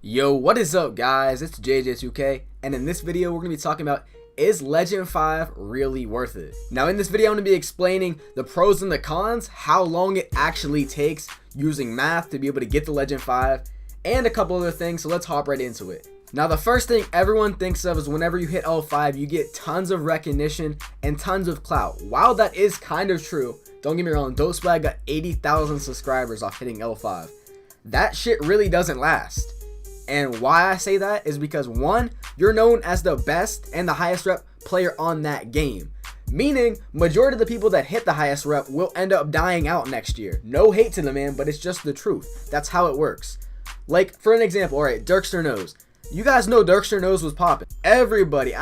Yo, what is up guys? It's JJ2K, and in this video we're going to be talking about, is Legend 5 really worth it? Now in this video I'm going to be explaining the pros and the cons, how long it actually takes using math to be able to get the Legend 5, and a couple other things, so let's hop right into it. Now the first thing everyone thinks of is whenever you hit L5 you get tons of recognition and tons of clout. While that is kind of true, don't get me wrong, Swag got 80,000 subscribers off hitting L5. That shit really doesn't last. And why I say that is because, one, you're known as the best and the highest rep player on that game. Meaning, majority of the people that hit the highest rep will end up dying out next year. No hate to the man, but it's just the truth. That's how it works. Like, for an example, alright, Dirkster Knows. You guys know Dirkster Knows was popping. Everybody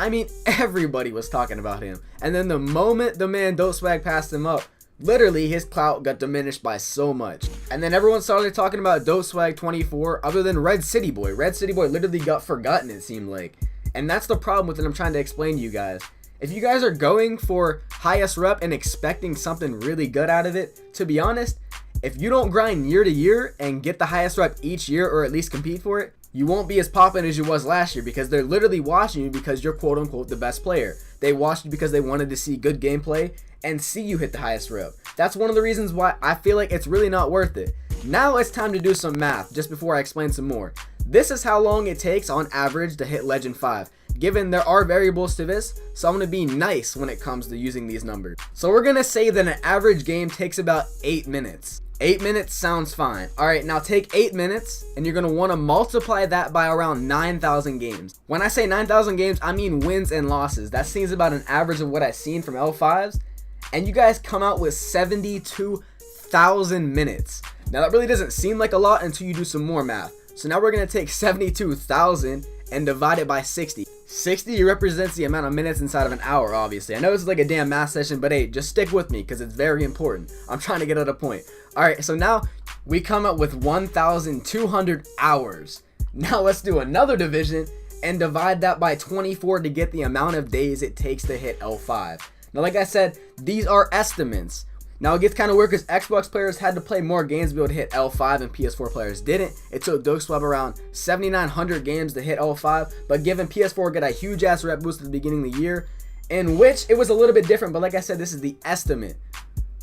was talking about him. And then the moment the man Swag passed him up, literally his clout got diminished by so much. And then everyone started talking about Swag 24 other than Red City Boy. Red City Boy literally got forgotten, it seemed like. And that's the problem with it I'm trying to explain to you guys. If you guys are going for highest rep and expecting something really good out of it, to be honest, if you don't grind year to year and get the highest rep each year, or at least compete for it, you won't be as poppin' as you was last year, because they're literally watching you because you're quote unquote the best player. They watched you because they wanted to see good gameplay and see you hit the highest rep. That's one of the reasons why I feel like it's really not worth it. Now it's time to do some math just before I explain some more. This is how long it takes on average to hit Legend 5. Given there are variables to this, so I'm going to be nice when it comes to using these numbers. So we're going to say that an average game takes about 8 minutes. 8 minutes sounds fine. Alright, now take 8 minutes and you're going to want to multiply that by around 9,000 games. When I say 9,000 games, I mean wins and losses. That seems about an average of what I've seen from L5s. And you guys come out with 72,000 minutes. Now that really doesn't seem like a lot until you do some more math. So now we're going to take 72,000 and divide it by 60. 60 represents the amount of minutes inside of an hour, obviously. I know this is like a damn math session, but hey, just stick with me because it's very important. I'm trying to get at a point. Alright, so now we come up with 1,200 hours. Now let's do another division and divide that by 24 to get the amount of days it takes to hit L5. Now like I said, these are estimates. Now it gets kind of weird because Xbox players had to play more games to be able to hit L5 and PS4 players didn't. It took Swag around 7,900 games to hit L5, but given PS4 got a huge ass rep boost at the beginning of the year, in which it was a little bit different, but like I said, this is the estimate.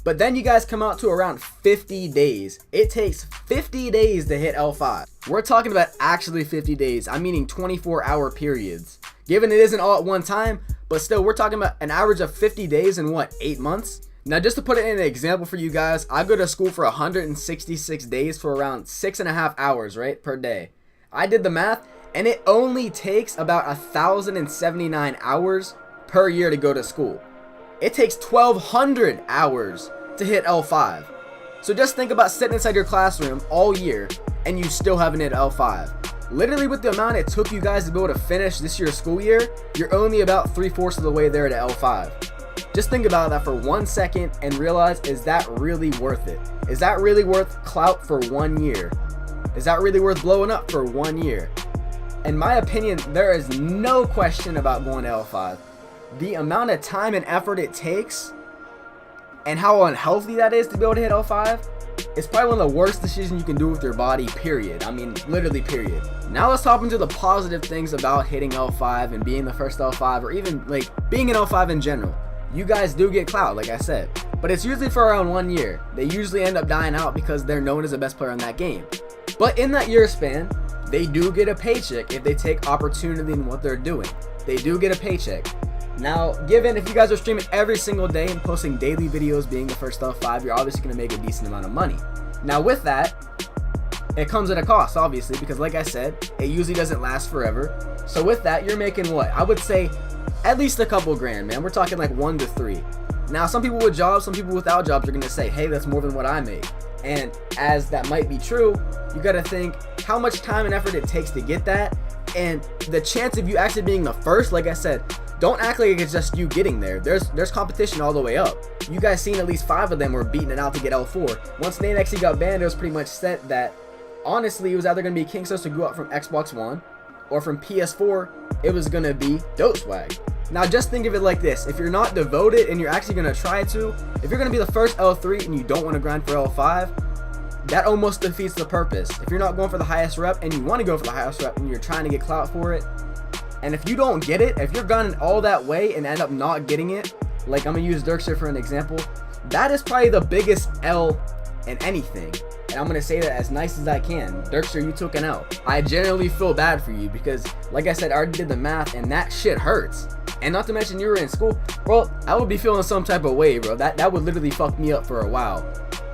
But then you guys come out to around 50 days. It takes 50 days to hit L5. We're talking about actually 50 days. I'm meaning 24-hour periods. Given it isn't all at one time, but still we're talking about an average of 50 days in what, 8 months? Now just to put it in an example for you guys, I go to school for 166 days for around 6.5 hours, right, per day. I did the math and it only takes about 1,079 hours per year to go to school. It takes 1,200 hours to hit L5. So just think about sitting inside your classroom all year and you still haven't hit L5. Literally with the amount it took you guys to be able to finish this year's school year, you're only about 3/4 of the way there to L5. Just think about that for 1 second and realize, is that really worth it? Is that really worth clout for 1 year? Is that really worth blowing up for 1 year? In my opinion, there is no question about going to L5. The amount of time and effort it takes and how unhealthy that is to be able to hit L5 is probably one of the worst decisions you can do with your body, period. I mean, literally, period. Now let's hop into the positive things about hitting L5 and being the first L5, or even like being an L5 in general. You guys do get clout, like I said, but it's usually for around 1 year. They usually end up dying out because they're known as the best player in that game. But in that year span, they do get a paycheck if they take opportunity in what they're doing. They do get a paycheck. Now, given if you guys are streaming every single day and posting daily videos being the first L5, you're obviously going to make a decent amount of money. Now with that, it comes at a cost, obviously, because like I said, it usually doesn't last forever. So with that, you're making what? I would say at least a couple grand, man. We're talking like 1 to 3. Now, some people with jobs, some people without jobs are going to say, hey, that's more than what I make. And as that might be true, you got to think how much time and effort it takes to get that. And the chance of you actually being the first, like I said, don't act like it's just you getting there. There's competition all the way up. You guys seen at least 5 of them were beating it out to get L4. Once Nate actually got banned, it was pretty much set that honestly it was either going to be Kingsos to go up from Xbox One, or from PS4, it was going to be Swag. Now just think of it like this. If you're not devoted and you're actually going to try to, if you're going to be the first L3 and you don't want to grind for L5, that almost defeats the purpose. If you're not going for the highest rep and you want to go for the highest rep and you're trying to get clout for it, and if you don't get it, if you're gunning all that way and end up not getting it, like I'm gonna use Dirkster for an example, that is probably the biggest L in anything. And I'm gonna say that as nice as I can. Dirkster, you took an L. I generally feel bad for you because, like I said, I already did the math and that shit hurts. And not to mention you were in school, bro, I would be feeling some type of way, bro. That would literally fuck me up for a while.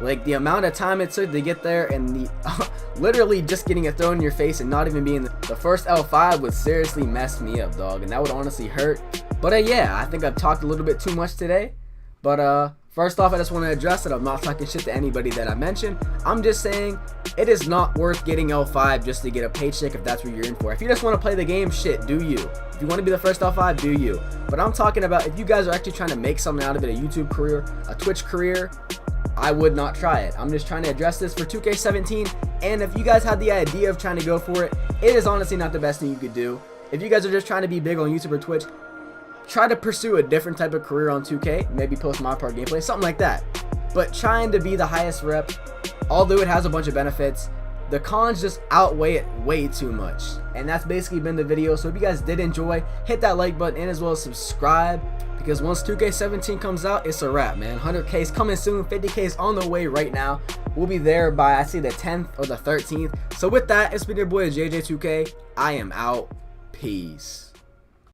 Like the amount of time it took to get there and the literally just getting it thrown in your face and not even being the first L5 would seriously mess me up, dog. And that would honestly hurt. But yeah, I think I've talked a little bit too much today. But first off, I just want to address that I'm not talking shit to anybody that I mentioned. I'm just saying it is not worth getting L5 just to get a paycheck if that's what you're in for. If you just want to play the game, shit, do you. If you want to be the first L5, do you. But I'm talking about if you guys are actually trying to make something out of it, a YouTube career, a Twitch career, I would not try it. I'm just trying to address this for 2K17. And if you guys had the idea of trying to go for it, it is honestly not the best thing you could do. If you guys are just trying to be big on YouTube or Twitch, try to pursue a different type of career on 2K. Maybe post my part gameplay, something like that. But trying to be the highest rep, although it has a bunch of benefits, the cons just outweigh it way too much. And that's basically been the video. So if you guys did enjoy, hit that like button and as well as subscribe. Because once 2K17 comes out, it's a wrap, man. 100K is coming soon. 50K is on the way right now. We'll be there by, I say, the 10th or the 13th. So with that, it's been your boy JJ2K. I am out. Peace.